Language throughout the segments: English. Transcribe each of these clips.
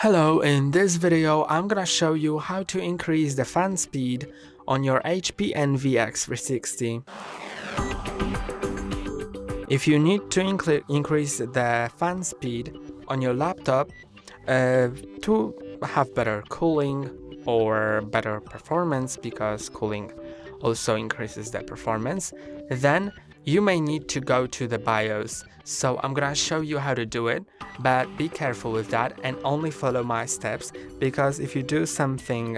Hello, in this video I'm gonna show you how to increase the fan speed on your HP ENVY X360. If you need to increase the fan speed on your laptop to have better cooling or better performance, because cooling also increases the performance, then you may need to go to the BIOS. So I'm gonna show you how to do it, but be careful with that and only follow my steps, because if you do something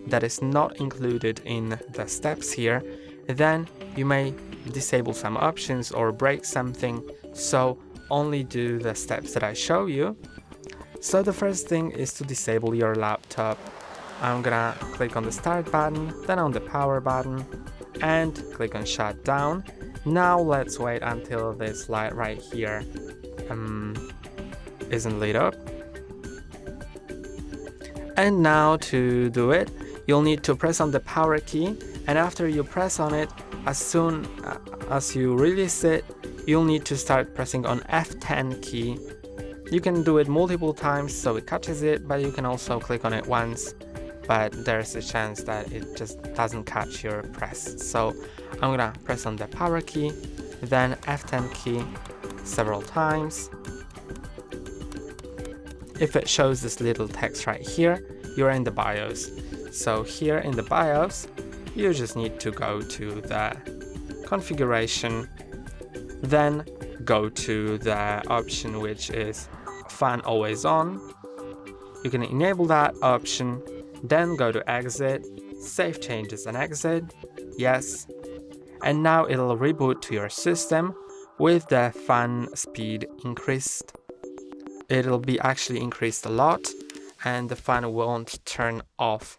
that is not included in the steps here, then you may disable some options or break something. So only do the steps that I show you. So the first thing is to disable your laptop. I'm gonna click on the start button, then on the power button, and click on shutdown. Now let's wait until this light right here isn't lit up. And now to do it, you'll need to press on the power key, and after you press on it, as soon as you release it, you'll need to start pressing on F10 key. You can do it multiple times so it catches it, but you can also click on it once, but there's a chance that it just doesn't catch your press. So I'm gonna press on the power key, then F10 key several times. If it shows this little text right here, you're in the BIOS. So here in the BIOS, you just need to go to the configuration, then go to the option which is fan always on. You can enable that option, then go to exit, save changes and exit, yes. And now it'll reboot to your system with the fan speed increased. It'll be actually increased a lot and the fan won't turn off.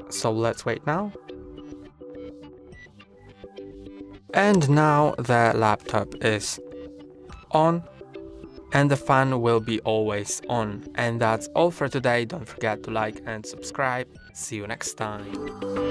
So let's wait now. And now the laptop is on and the fan will be always on. And that's all for today. Don't forget to like and subscribe. See you next time.